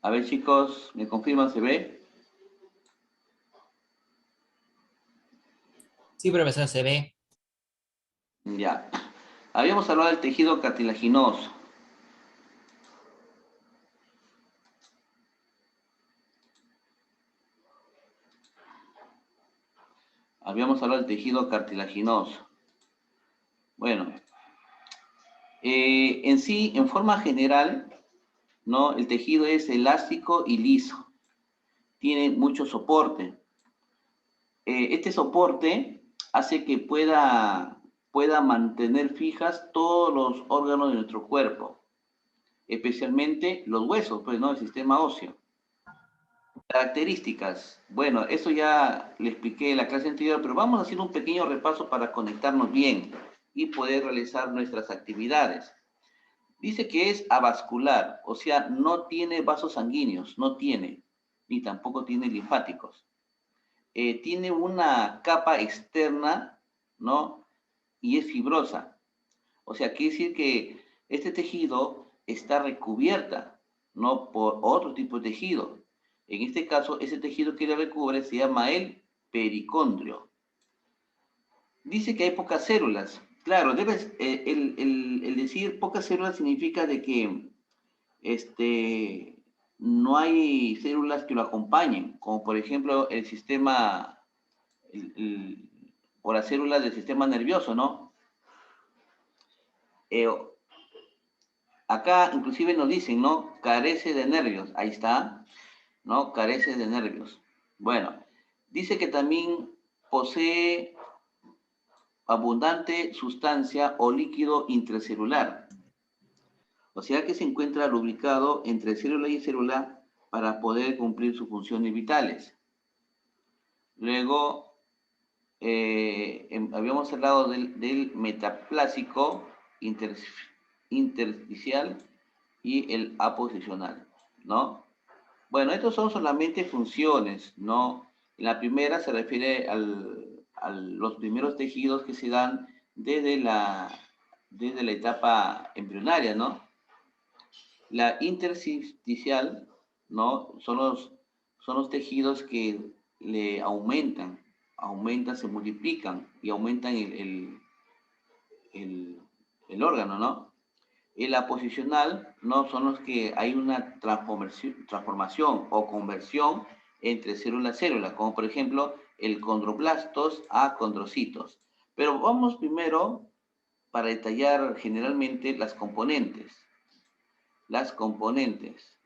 A ver, chicos, ¿me confirman? ¿Se ve? Sí, profesor, se ve. Ya. Habíamos hablado del tejido cartilaginoso. Habíamos hablado del tejido cartilaginoso. Bueno, en sí, en forma general, ¿no? El tejido es elástico y liso. Tiene mucho soporte. Este soporte hace que pueda mantener fijas todos los órganos de nuestro cuerpo, especialmente los huesos, pues, ¿no? El sistema óseo. Características. Bueno, eso ya le expliqué en la clase anterior, pero vamos a hacer un pequeño repaso para conectarnos bien y poder realizar nuestras actividades. Dice que es avascular, o sea, no tiene vasos sanguíneos, no tiene, ni tampoco tiene linfáticos. Tiene una capa externa, ¿no? Y es fibrosa. O sea, quiere decir que este tejido está recubierta, ¿no? Por otro tipo de tejido. En este caso, ese tejido que le recubre se llama el pericondrio. Dice que hay pocas células. Claro, el decir pocas células significa de que no hay células que lo acompañen, como por ejemplo el sistema, el, o las células del sistema nervioso, ¿no? Eh, Acá inclusive nos dicen, ¿no? Carece de nervios. Ahí está, ¿no? Carece de nervios. Bueno, dice que también posee abundante sustancia o líquido intracelular. O sea que se encuentra lubricado entre célula y célula para poder cumplir sus funciones vitales. Luego, habíamos hablado del metaplásico intersticial y el aposicional, ¿no? Bueno, estos son solamente funciones, ¿no? La primera se refiere a los primeros tejidos que se dan desde la etapa embrionaria, ¿no? La intersticial, ¿no? Son los tejidos que le aumentan, se multiplican y aumentan el, el órgano, ¿no? Y la posicional, ¿no? Son los que hay una transformación o conversión entre célula a célula, como por ejemplo el condroblastos a condrocitos. Pero vamos primero para detallar generalmente las componentes. Las componentes.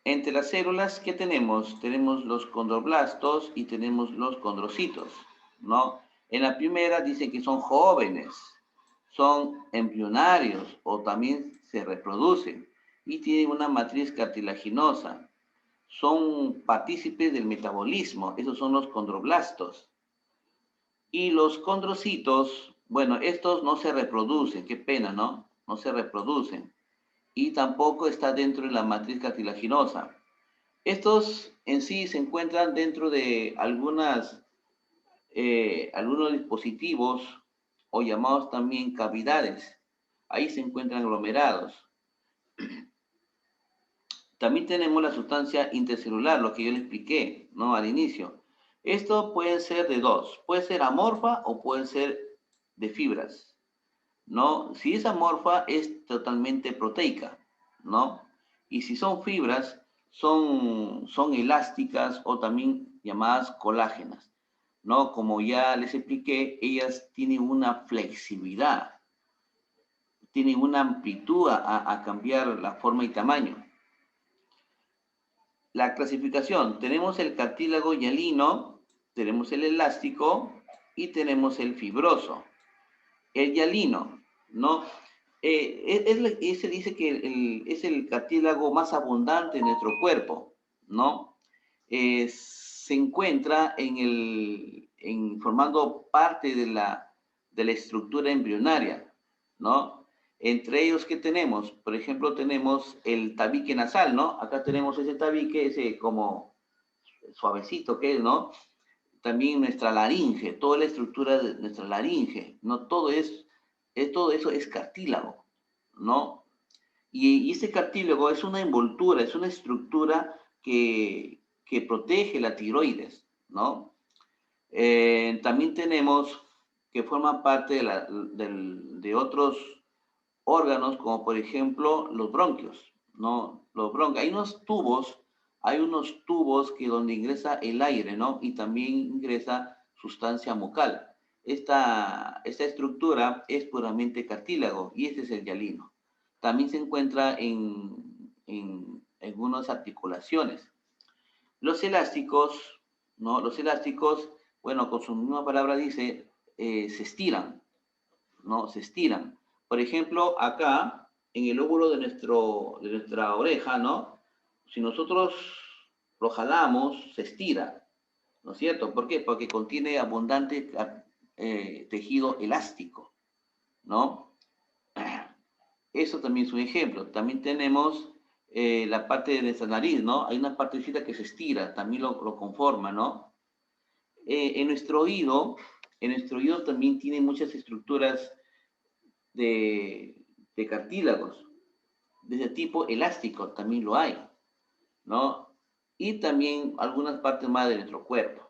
Entre las células, ¿qué tenemos? Tenemos los condroblastos y tenemos los condrocitos, ¿no? En la primera dice que son jóvenes, son embrionarios o también se reproducen y tienen una matriz cartilaginosa. Son partícipes del metabolismo, esos son los condroblastos. Y los condrocitos, bueno, estos no se reproducen, qué pena, ¿no? No se reproducen. Y tampoco está dentro de la matriz cartilaginosa. Estos en sí se encuentran dentro de algunos dispositivos o llamados también cavidades. Ahí se encuentran aglomerados. También tenemos la sustancia intercelular, lo que yo le expliqué, ¿no? Al inicio. Esto puede ser de dos, puede ser amorfa o puede ser de fibras, ¿no? Si es amorfa es totalmente proteica, ¿no? Y si son fibras, son elásticas o también llamadas colágenas, ¿no? Como ya les expliqué, ellas tienen una flexibilidad, tienen una amplitud a cambiar la forma y tamaño. La clasificación, tenemos el cartílago hialino, tenemos el elástico y tenemos el fibroso. El hialino, ¿no? Ese dice que es el cartílago más abundante en nuestro cuerpo, ¿no? Se encuentra formando parte de la estructura embrionaria, ¿no? Entre ellos, ¿qué tenemos? Por ejemplo, tenemos el tabique nasal, ¿no? Acá tenemos ese tabique, ese como suavecito que es, ¿no? También nuestra laringe, toda la estructura de nuestra laringe, no todo todo eso es cartílago, ¿no? Y este cartílago es una envoltura, es una estructura que protege la tiroides, ¿no? También tenemos que forman parte de otros órganos, como por ejemplo los bronquios, ¿no? Los bronquios, hay unos tubos que donde ingresa el aire, ¿no? Y también ingresa sustancia bucal. Esta estructura es puramente cartílago y este es el hialino. También se encuentra en algunas articulaciones. Los elásticos, ¿no? Los elásticos, bueno, con su misma palabra dice, se estiran, ¿no? Se estiran. Por ejemplo, acá, en el lóbulo de nuestra oreja, ¿no? Si nosotros lo jalamos, se estira, ¿no es cierto? ¿Por qué? Porque contiene abundante tejido elástico, ¿no? Eso también es un ejemplo. También tenemos la parte de nuestra nariz, ¿no? Hay una partecita que se estira, también lo conforma, ¿no? En en nuestro oído también tiene muchas estructuras de, de cartílagos, de ese tipo elástico, también lo hay, ¿no? Y también algunas partes más de nuestro cuerpo.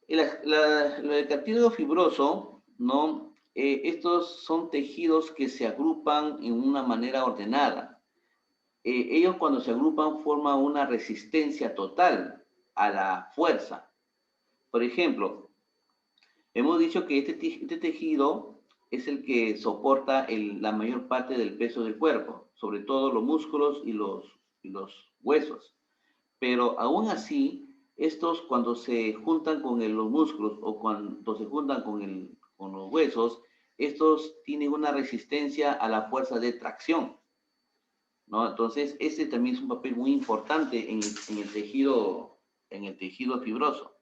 Lo del cartílago fibroso, ¿no? Estos son tejidos que se agrupan en una manera ordenada. Ellos cuando se agrupan forman una resistencia total a la fuerza. Por ejemplo, hemos dicho que este tejido es el que soporta la mayor parte del peso del cuerpo, sobre todo los músculos y los huesos. Pero aún así, estos cuando se juntan con los músculos o cuando se juntan con los huesos, estos tienen una resistencia a la fuerza de tracción, ¿no? Entonces, este también es un papel muy importante en el tejido fibroso.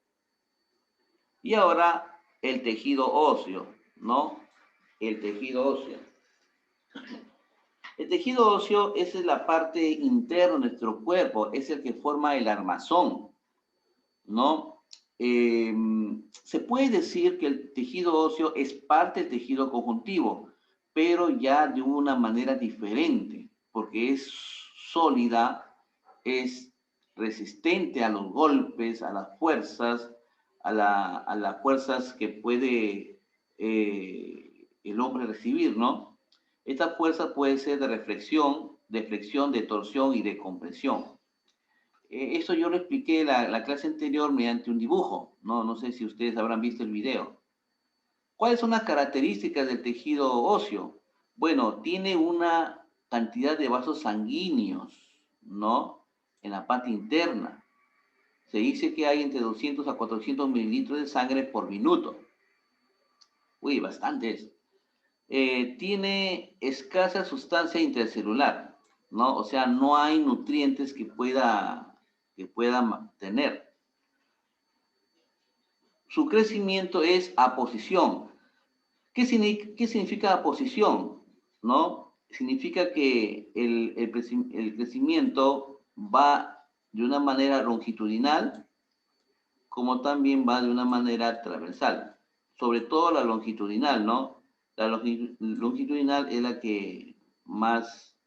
Y ahora, el tejido óseo, ¿no? El tejido óseo. El tejido óseo es la parte interna de nuestro cuerpo, es el que forma el armazón, ¿no? Se puede decir que el tejido óseo es parte del tejido conjuntivo, pero ya de una manera diferente, porque es sólida, es resistente a los golpes, a las fuerzas, a las fuerzas que puede el hombre recibir, ¿no? Esta fuerza puede ser de flexión, de torsión y de compresión. Eso yo lo expliqué la clase anterior mediante un dibujo. No sé si ustedes habrán visto el video. ¿Cuáles son las características del tejido óseo? Bueno, tiene una cantidad de vasos sanguíneos, ¿no? En la parte interna. Se dice que hay entre 200 a 400 mililitros de sangre por minuto. Uy, bastante es. Tiene escasa sustancia intercelular, ¿no? O sea, no hay nutrientes que pueda mantener. Su crecimiento es a posición. ¿Qué significa aposición? ¿No? Significa que el crecimiento va de una manera longitudinal, como también va de una manera transversal. Sobre todo la longitudinal, ¿no? La longitudinal es la que más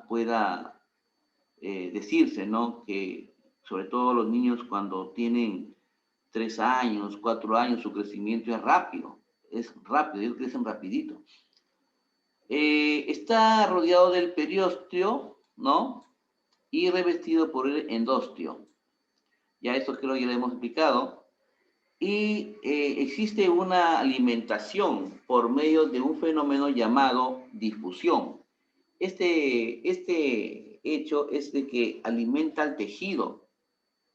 pueda decirse, ¿no? Que sobre todo los niños cuando tienen 3 años, 4 años, su crecimiento es rápido, ellos crecen rapidito. Está rodeado del periósteo, ¿no? Y revestido por el endostio. Ya esto creo que ya lo hemos explicado. Y existe una alimentación por medio de un fenómeno llamado difusión. Este hecho es de que alimenta el tejido,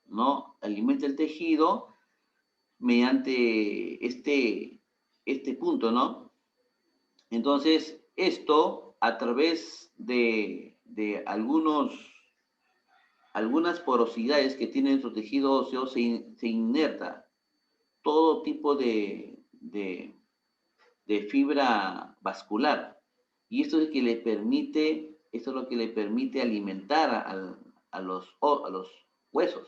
¿no? Alimenta el tejido mediante este punto, ¿no? Entonces, esto a través de algunas porosidades que tiene nuestro tejido óseo se inerta todo tipo de fibra vascular. Y esto es lo que le permite alimentar a los huesos.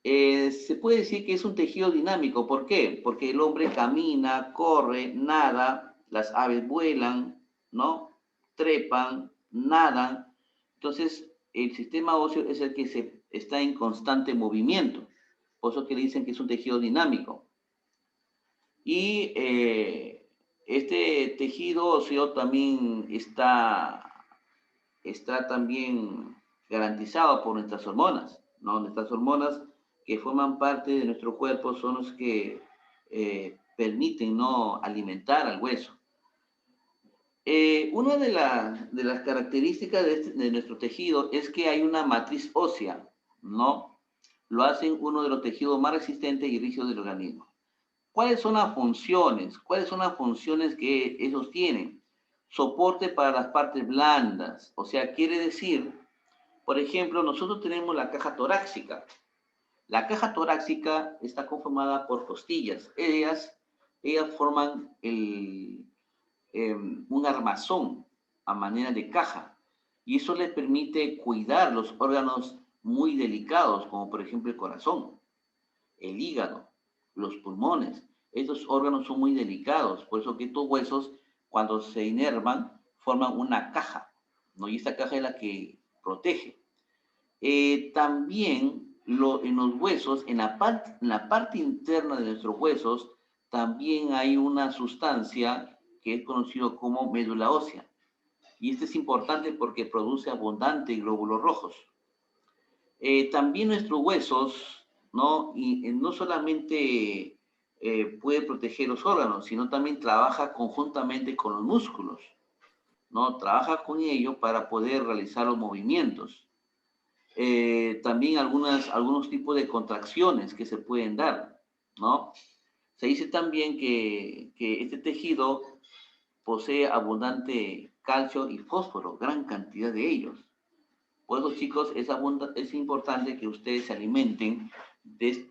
Se puede decir que es un tejido dinámico. ¿Por qué? Porque el hombre camina, corre, nada, las aves vuelan, ¿no? Trepan, nadan. Entonces, el sistema óseo es el que está en constante movimiento. Por eso que le dicen que es un tejido dinámico. Y este tejido óseo también está también garantizado por nuestras hormonas, ¿no? Nuestras hormonas que forman parte de nuestro cuerpo son los que permiten, ¿no?, alimentar al hueso. Una de las características de nuestro tejido es que hay una matriz ósea, ¿no? Lo hacen uno de los tejidos más resistentes y rígidos del organismo. ¿Cuáles son las funciones? ¿Cuáles son las funciones que esos tienen? Soporte para las partes blandas, o sea, quiere decir, por ejemplo, nosotros tenemos la caja torácica. La caja torácica está conformada por costillas. Ellas forman un armazón a manera de caja y eso les permite cuidar los órganos muy delicados, como por ejemplo el corazón, el hígado, los pulmones. Estos órganos son muy delicados, por eso que estos huesos, cuando se inervan, forman una caja, ¿no? Y esta caja es la que protege. También en los huesos, en la parte interna de nuestros huesos, también hay una sustancia que es conocido como médula ósea. Y este es importante porque produce abundante glóbulos rojos. También nuestros huesos, ¿no? Y no solamente puede proteger los órganos, sino también trabaja conjuntamente con los músculos, ¿no? Trabaja con ellos para poder realizar los movimientos. También algunos tipos de contracciones que se pueden dar, ¿no? Se dice también que este tejido posee abundante calcio y fósforo, gran cantidad de ellos. Por eso, chicos, es importante que ustedes se alimenten de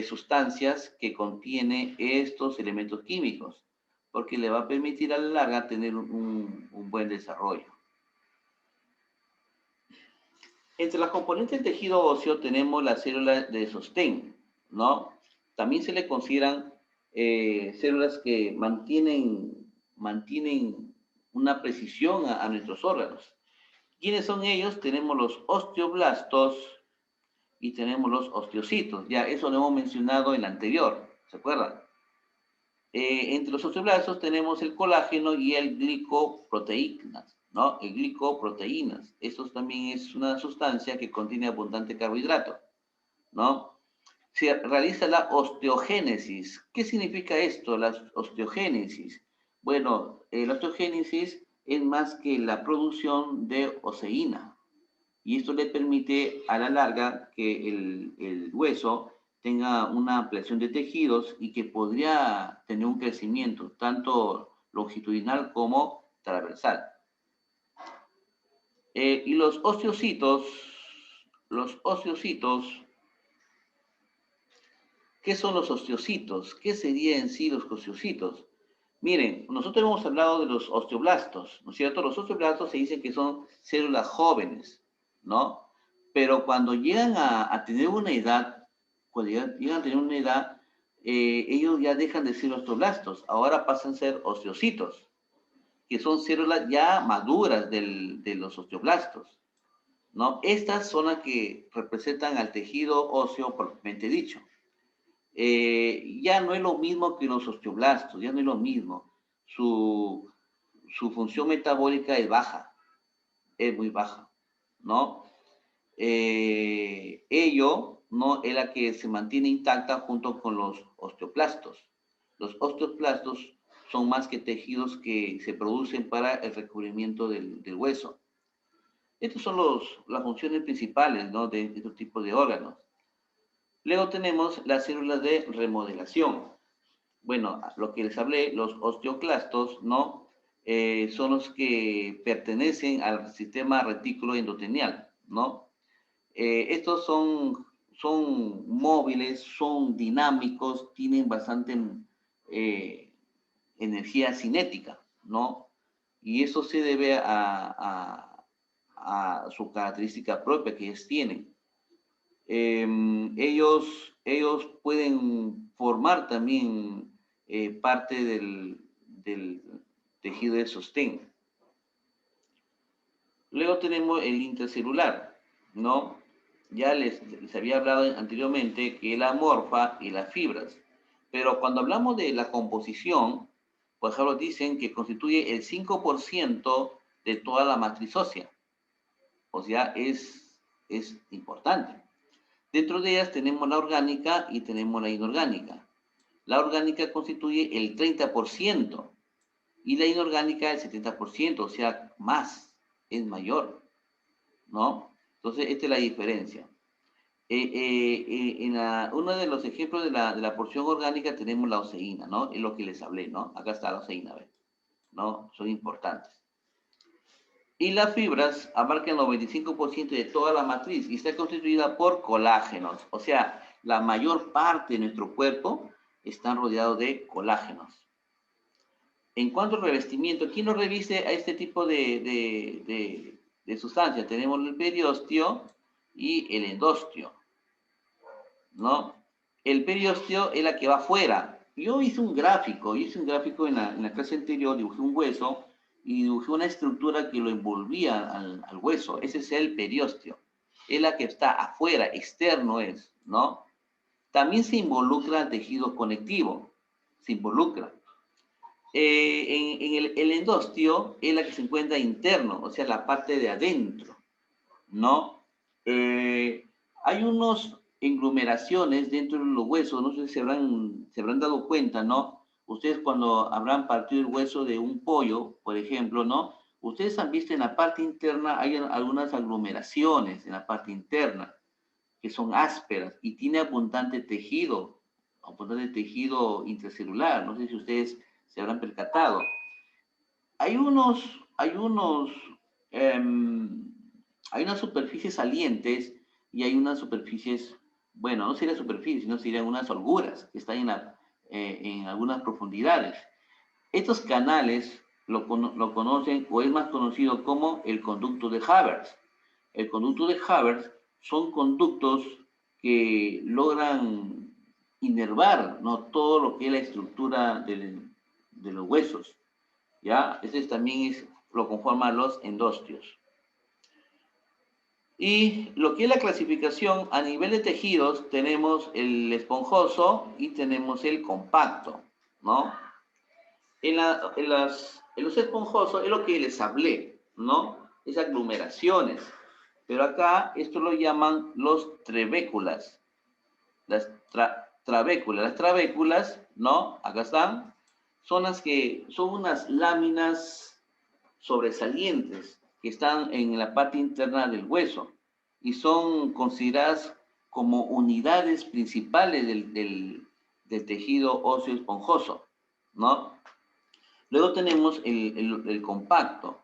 sustancias que contienen estos elementos químicos, porque le va a permitir a la larga tener un buen desarrollo. Entre las componentes del tejido óseo tenemos las células de sostén, ¿no? También se le consideran células que mantienen una precisión a nuestros órganos. ¿Quiénes son ellos? Tenemos los osteoblastos y tenemos los osteocitos. Ya, eso lo hemos mencionado en la anterior, ¿se acuerdan? Entre los osteoblastos tenemos el colágeno y el glicoproteínas, ¿no? El glicoproteínas. Esto también es una sustancia que contiene abundante carbohidrato, ¿no? Se realiza la osteogénesis. ¿Qué significa esto, la osteogénesis? Bueno, la osteogénesis es más que la producción de oseína. Y esto le permite a la larga que el hueso tenga una ampliación de tejidos y que podría tener un crecimiento tanto longitudinal como transversal. Y los osteocitos, ¿qué son los osteocitos? ¿Qué serían en sí los osteocitos? Miren, nosotros hemos hablado de los osteoblastos, ¿no es cierto? Los osteoblastos se dicen que son células jóvenes, ¿no? Pero cuando llegan a tener una edad, ellos ya dejan de ser osteoblastos, ahora pasan a ser osteocitos, que son células ya maduras de los osteoblastos, ¿no? Estas son las que representan al tejido óseo propiamente dicho. Ya no es lo mismo que los osteoblastos, ya no es lo mismo. Su función metabólica es baja, es muy baja, ¿no? Ello, ¿no?, es la que se mantiene intacta junto con los osteoplastos. Los osteoplastos son más que tejidos que se producen para el recubrimiento del hueso. Estas son las funciones principales, ¿no?, de estos tipos de órganos. Luego tenemos las células de remodelación. Bueno, lo que les hablé, los osteoclastos, ¿no? Son los que pertenecen al sistema retículo endotelial, ¿no? Estos son móviles, son dinámicos, tienen bastante energía cinética, ¿no? Y eso se debe a su característica propia que ellos tienen. Ellos pueden formar también parte tejido de sostén. Luego tenemos el intracelular, ¿no? Ya les había hablado anteriormente que la morfa y las fibras. Pero cuando hablamos de la composición, por ejemplo, dicen que constituye el 5% de toda la matriz ósea. O sea, es importante. Dentro de ellas tenemos la orgánica y tenemos la inorgánica. La orgánica constituye el 30% y la inorgánica el 70%, o sea, más, es mayor, ¿no? Entonces, esta es la diferencia. Uno de los ejemplos de la porción orgánica tenemos la oseína, ¿no? Es lo que les hablé, ¿no? Acá está la oseína, ¿ven? ¿No? Son importantes. Y las fibras abarcan el 95% de toda la matriz y está constituida por colágenos. O sea, la mayor parte de nuestro cuerpo está rodeado de colágenos. En cuanto al revestimiento, ¿quién nos reviste a este tipo de sustancia? Tenemos el periósteo y el endostio, ¿no? El periósteo es la que va afuera. Yo hice un gráfico en la clase anterior, dibujé un hueso y dibujé una estructura que lo envolvía al hueso. Ese es el periósteo. Es la que está afuera, externo es, ¿no? También se involucra el tejido conectivo, se involucra. El endostio es la que se encuentra interno, o sea, la parte de adentro, ¿no? Hay unos aglomeraciones dentro de los huesos, no sé si se habrán dado cuenta, ¿no? Ustedes cuando habrán partido el hueso de un pollo, por ejemplo, ¿no? Ustedes han visto en la parte interna, hay algunas aglomeraciones en la parte interna, que son ásperas y tiene abundante tejido intracelular, no sé si ustedes se habrán percatado. Hay em, hay unas superficies salientes y hay unas superficies, bueno, no serían superficies, sino serían unas holguras que están en algunas profundidades. Estos canales lo conocen o es más conocido como el conducto de Haber. El conducto de Haber son conductos que logran inervar, ¿no?, todo lo que es la estructura de los huesos. ¿Ya? Ese también lo conforman los endostios. Y lo que es la clasificación a nivel de tejidos, tenemos el esponjoso y tenemos el compacto, ¿no? En los esponjosos es lo que les hablé, ¿no? Es aglomeraciones. Pero acá esto lo llaman los trabéculas. Trabéculas. Las trabéculas, ¿no? Acá están. Son son unas láminas sobresalientes que están en la parte interna del hueso y son consideradas como unidades principales del tejido óseo esponjoso, ¿no? Luego tenemos el compacto.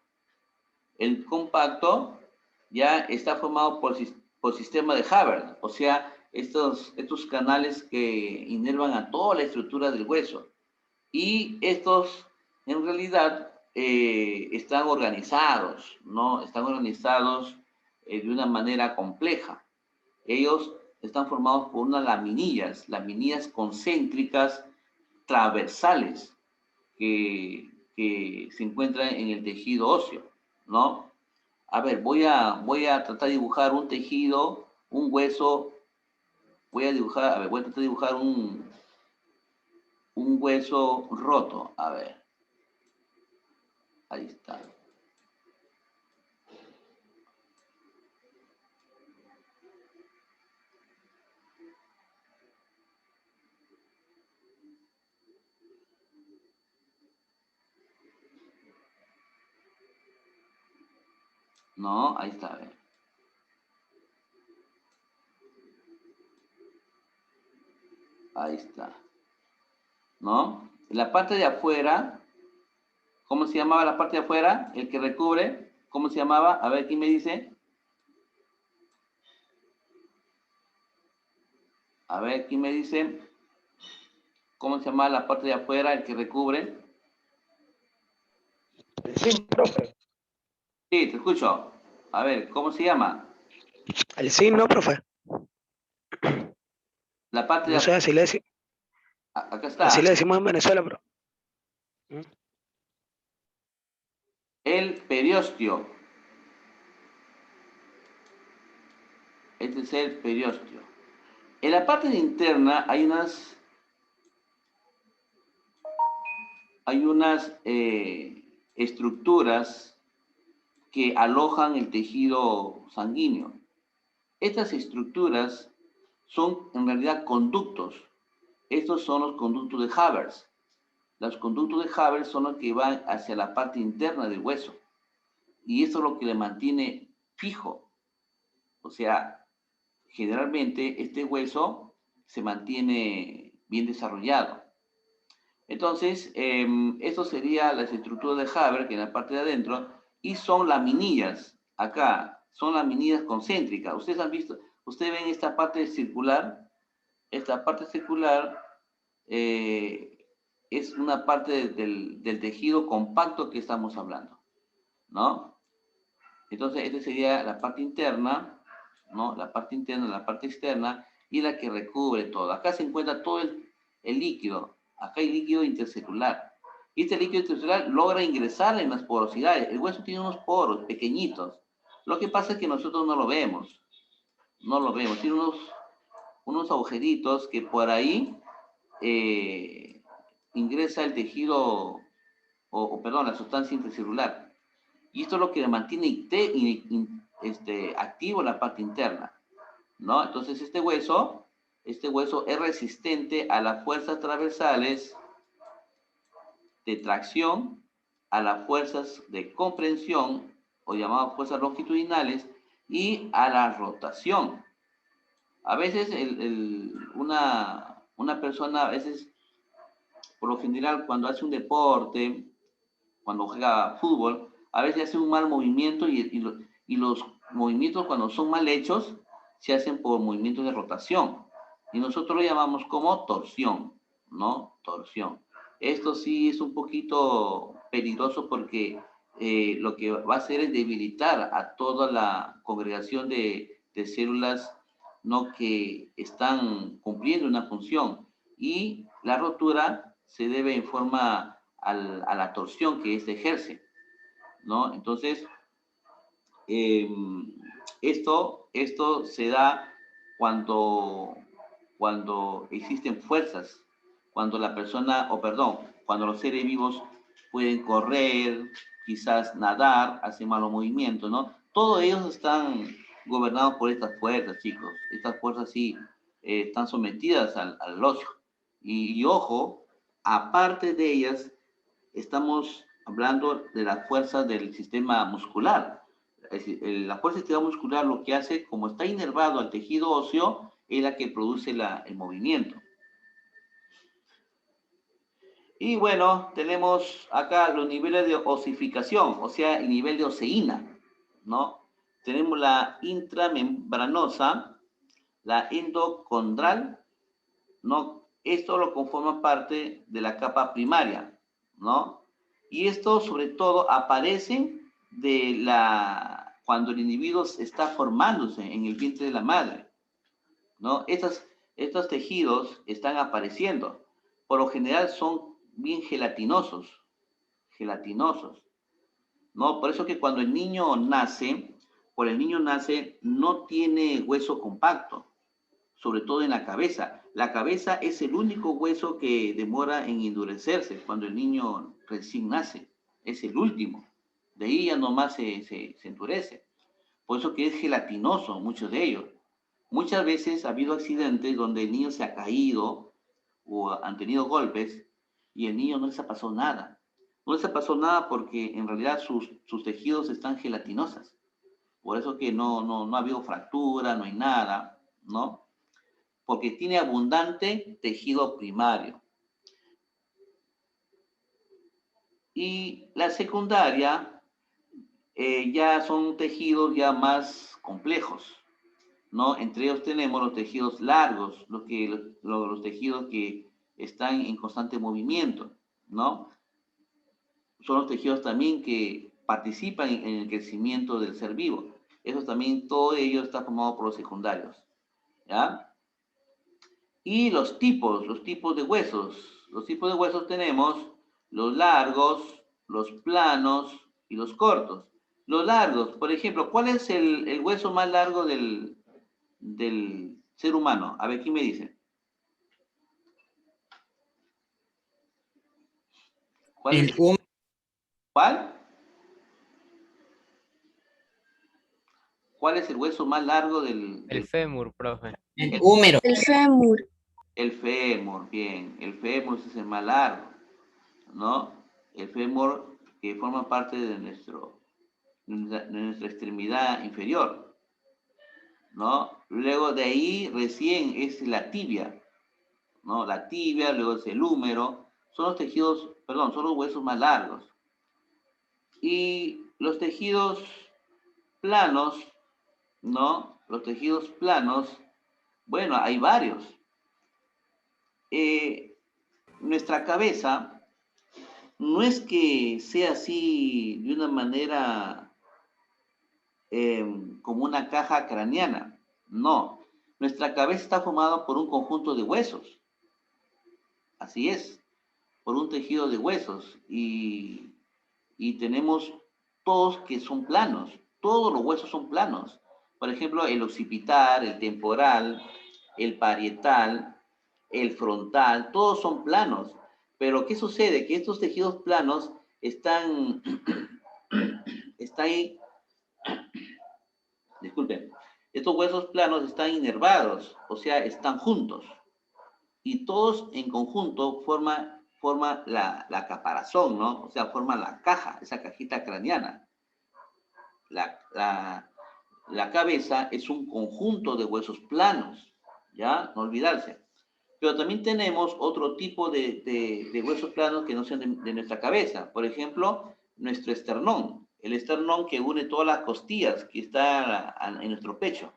El compacto ya está formado por sistema de Haber, o sea, estos canales que inervan a toda la estructura del hueso. Y estos, en realidad, están organizados, ¿no? Están organizados de una manera compleja. Ellos están formados por unas laminillas concéntricas transversales que se encuentran en el tejido óseo, ¿no? A ver, voy a tratar de dibujar un tejido, un hueso, voy a tratar de dibujar un hueso roto, a ver, ahí está. No, ahí está, a ver. Ahí está. ¿No? La parte de afuera, ¿cómo se llamaba la parte de afuera? El que recubre, ¿cómo se llamaba? A ver, ¿quién me dice? A ver, ¿quién me dice? ¿Cómo se llama la parte de afuera, el que recubre? Sí, profe. Sí, te escucho. A ver, ¿cómo se llama? El signo, profe. La parte de No sé, afuera. así Acá le está. decimos en Venezuela, pero. el periósteo. Este es el periósteo. En la parte interna hay unas estructuras que alojan el tejido sanguíneo. Estas estructuras son en realidad conductos. Estos son los conductos de Haber. Los conductos de Haber son los que van hacia la parte interna del hueso. Y eso es lo que le mantiene fijo. O sea, generalmente este hueso se mantiene bien desarrollado. Entonces, eso sería las estructuras de Haber, que en la parte de adentro, y son laminillas. Acá, son laminillas concéntricas. Ustedes han visto, ustedes ven esta parte circular. Esta parte circular es una parte del tejido compacto que estamos hablando, ¿no? Entonces, esta sería la parte interna, ¿no? La parte interna, la parte externa y la que recubre todo. Acá se encuentra todo el líquido. Acá hay líquido intercelular. Y este líquido intercelular logra ingresar en las porosidades. El hueso tiene unos poros pequeñitos. Lo que pasa es que nosotros no lo vemos. No lo vemos. Tiene unos agujeritos que por ahí ingresa el tejido, perdón, la sustancia intercelular. Y esto es lo que mantiene activo la parte interna, ¿no? Entonces este hueso es resistente a las fuerzas transversales de tracción, a las fuerzas de comprensión, o llamadas fuerzas longitudinales, y a la rotación. A veces una persona, a veces, por lo general, cuando hace un deporte, cuando juega fútbol, a veces hace un mal movimiento y los movimientos cuando son mal hechos se hacen por movimientos de rotación. Y nosotros lo llamamos como torsión, ¿no? Torsión. Esto sí es un poquito peligroso porque lo que va a hacer es debilitar a toda la congregación de células, ¿no? Que están cumpliendo una función. Y la rotura se debe en forma a la torsión que éste ejerce, ¿no? Entonces, esto se da cuando existen fuerzas, cuando la persona, cuando los seres vivos pueden correr, quizás nadar, hacer malos movimientos, ¿no? Todos ellos están gobernados por estas fuerzas, chicos. Estas fuerzas sí están sometidas al óseo. Y ojo, aparte de ellas, estamos hablando de las fuerzas del sistema muscular. Es decir, la fuerza del sistema muscular lo que hace, como está inervado al tejido óseo, es la que produce el movimiento. Y bueno, tenemos acá los niveles de osificación, o sea, el nivel de oseína, ¿no? Tenemos la intramembranosa, la endocondral, ¿no? Esto lo conforma parte de la capa primaria, ¿no? Y esto sobre todo aparece cuando el individuo está formándose en el vientre de la madre, ¿no? Estos tejidos están apareciendo. Por lo general son bien gelatinosos, ¿no? Por eso que cuando el niño nace, no tiene hueso compacto, sobre todo en la cabeza. La cabeza es el único hueso que demora en endurecerse cuando el niño recién nace. Es el último. De ahí ya nomás se endurece. Por eso que es gelatinoso, muchos de ellos. Muchas veces ha habido accidentes donde el niño se ha caído o han tenido golpes y el niño no les ha pasado nada. No les ha pasado nada porque en realidad sus tejidos están gelatinosas. Por eso que no ha habido fractura, no hay nada, ¿no? Porque tiene abundante tejido primario. Y la secundaria ya son tejidos ya más complejos, ¿no? Entre ellos tenemos los tejidos largos, los tejidos que están en constante movimiento, ¿no? Son los tejidos también que participan en el crecimiento del ser vivo. Eso también, todo ello está formado por los secundarios, ¿ya? Y los tipos de huesos. Los tipos de huesos tenemos los largos, los planos, y los cortos. Los largos, por ejemplo, ¿cuál es el hueso más largo del ser humano? A ver, ¿quién me dice? ¿Cuál El es? húmero. ¿Cuál? ¿Cuál es el hueso más largo El fémur, profe. El húmero. El fémur. El fémur, bien. El fémur es el más largo, ¿no? El fémur que forma parte de nuestra extremidad inferior, ¿no? Luego de ahí recién es la tibia, ¿no? La tibia, luego es el húmero. Son los tejidos, perdón, son los huesos más largos. Y los tejidos planos, ¿no? Los tejidos planos, bueno, hay varios. Nuestra cabeza no es que sea así de una manera como una caja craneana, no. Nuestra cabeza está formada por un conjunto de huesos, así es, por un tejido de huesos y tenemos todos que son planos, todos los huesos son planos. Por ejemplo, el occipital, el temporal, el parietal, el frontal, todos son planos. Pero ¿qué sucede? Que estos tejidos planos están ahí, disculpen, estos huesos planos están inervados, o sea, están juntos. Y todos en conjunto forma la caparazón, ¿no? O sea, forma la caja, esa cajita craneana. La cabeza es un conjunto de huesos planos, ¿ya? No olvidarse. Pero también tenemos otro tipo de huesos planos que no sean de nuestra cabeza. Por ejemplo, nuestro esternón. El esternón que une todas las costillas que está en nuestro pecho.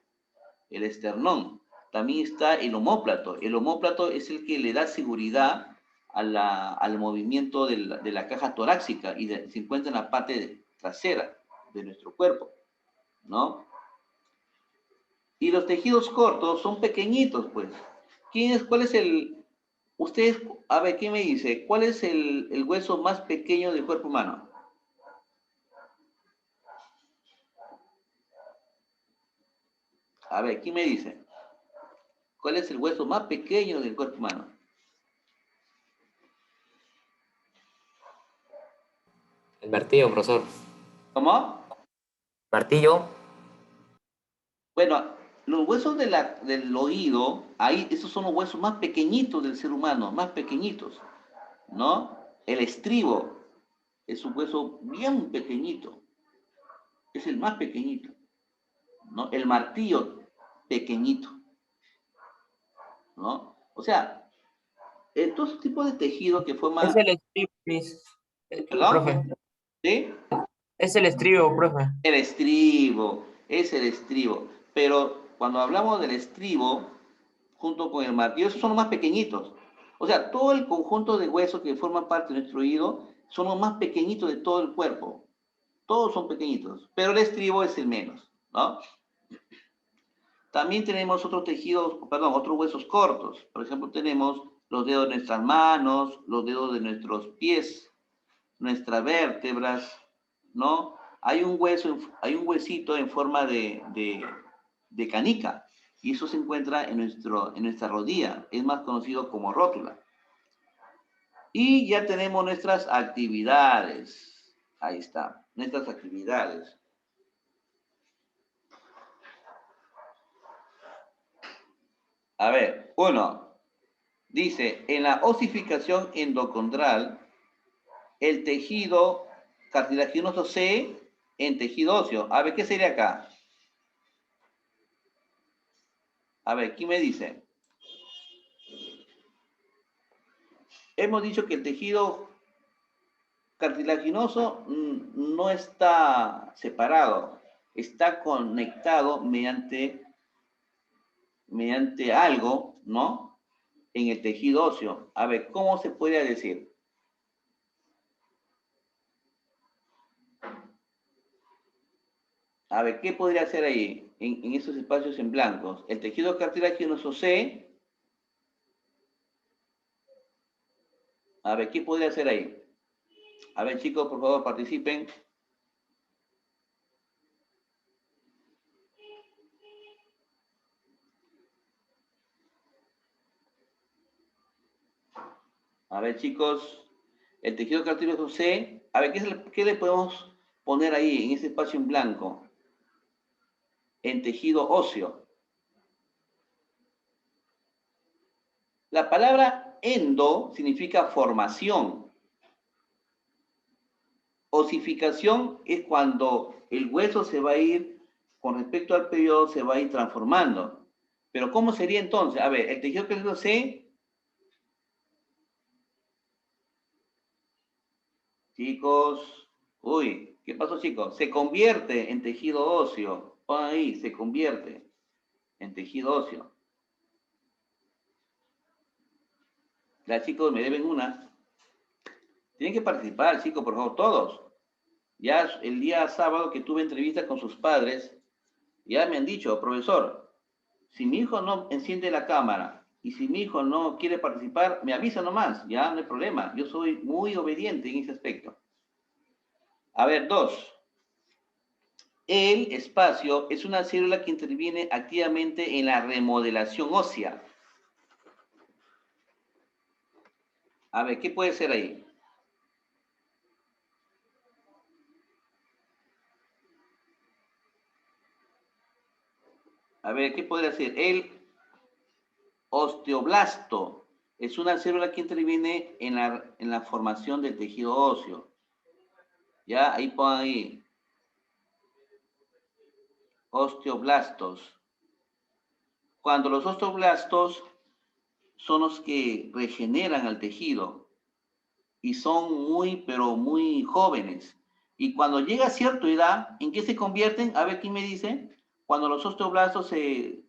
El esternón. También está el omóplato. El omóplato es el que le da seguridad al movimiento de la caja torácica y se encuentra en la parte trasera de nuestro cuerpo, ¿no? Y los tejidos cortos son pequeñitos, pues. ¿Cuál es ustedes, a ver, ¿quién me dice? ¿Cuál es el hueso más pequeño del cuerpo humano? A ver, ¿quién me dice? ¿Cuál es el hueso más pequeño del cuerpo humano? El martillo, profesor. ¿Cómo? Martillo. Bueno, los huesos del oído, ahí, esos son los huesos más pequeñitos del ser humano, más pequeñitos, ¿no? El estribo es un hueso bien pequeñito, es el más pequeñito, ¿no? El martillo, pequeñito, ¿no? O sea, todo ese tipo de tejido que Es forma, el estribo, profe. ¿perdón? ¿Sí? Es el estribo, profe. El estribo, es el estribo. Pero cuando hablamos del estribo, junto con el martillo, esos son los más pequeñitos. O sea, todo el conjunto de huesos que forman parte de nuestro oído son los más pequeñitos de todo el cuerpo. Todos son pequeñitos, pero el estribo es el menos, ¿no? También tenemos otros tejidos, perdón, otros huesos cortos. Por ejemplo, tenemos los dedos de nuestras manos, los dedos de nuestros pies, nuestras vértebras, ¿no? Hay un huesito en forma de canica y eso se encuentra en nuestra rodilla. Es más conocido como rótula. Y ya tenemos nuestras actividades. Ahí está, nuestras actividades. A ver, uno, dice, en la osificación endocondral, el tejido cartilaginoso C en tejido óseo. A ver, ¿qué sería acá? A ver, ¿quién me dice? Hemos dicho que el tejido cartilaginoso no está separado, está conectado mediante algo, ¿no? En el tejido óseo. A ver, ¿cómo se puede decir? A ver, ¿qué podría ser ahí, en esos espacios en blancos? El tejido cartilaginoso C. A ver, ¿qué podría ser ahí? A ver, chicos, por favor, participen. A ver, chicos, el tejido cartilaginoso C. A ver, ¿qué le podemos poner ahí, en ese espacio en blanco? En tejido óseo. La palabra endo significa formación. Osificación es cuando el hueso se va a ir, con respecto al periodo, se va a ir transformando. Pero ¿cómo sería entonces? A ver, el tejido cartilaginoso C. Chicos, uy, ¿qué pasó, chicos? Se convierte en tejido óseo. Pon ahí, se convierte en tejido óseo. Ya, chicos, me deben una. Tienen que participar, chicos, por favor, todos. Ya el día sábado que tuve entrevista con sus padres, ya me han dicho, profesor, si mi hijo no enciende la cámara y si mi hijo no quiere participar, me avisa nomás, ya no hay problema. Yo soy muy obediente en ese aspecto. A ver, 2. El espacio es una célula que interviene activamente en la remodelación ósea. A ver, ¿qué puede ser ahí? A ver, ¿qué podría ser? El osteoblasto es una célula que interviene en la formación del tejido óseo. Ya, ahí pongan ahí. Osteoblastos. Cuando los osteoblastos son los que regeneran al tejido y son muy, pero muy jóvenes. Y cuando llega a cierta edad, ¿en qué se convierten? A ver, ¿quién me dice? Cuando los osteoblastos, que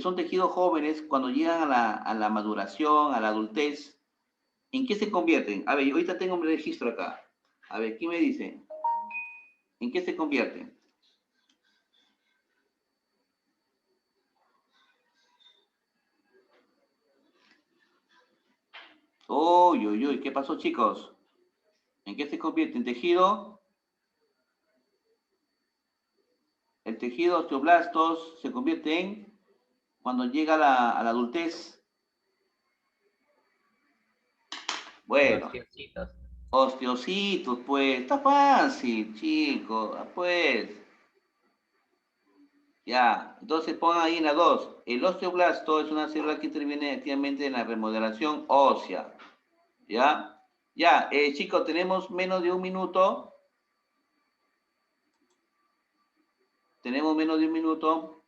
son tejidos jóvenes, cuando llegan a la maduración, a la adultez, ¿en qué se convierten? A ver, yo ahorita tengo un registro acá. A ver, ¿quién me dice? ¿En qué se convierten? Uy, uy, uy, ¿qué pasó, chicos? ¿En qué se convierte? ¿En tejido? El tejido osteoblastos se convierte en, cuando llega a la adultez. Bueno, Osteocitos. osteocitos, pues, está fácil, chicos, pues. Ya, entonces pongan ahí en la 2. El osteoblasto es una célula que interviene activamente en la remodelación ósea. ¿Ya? Ya, chicos, tenemos menos de un minuto. Tenemos menos de un minuto.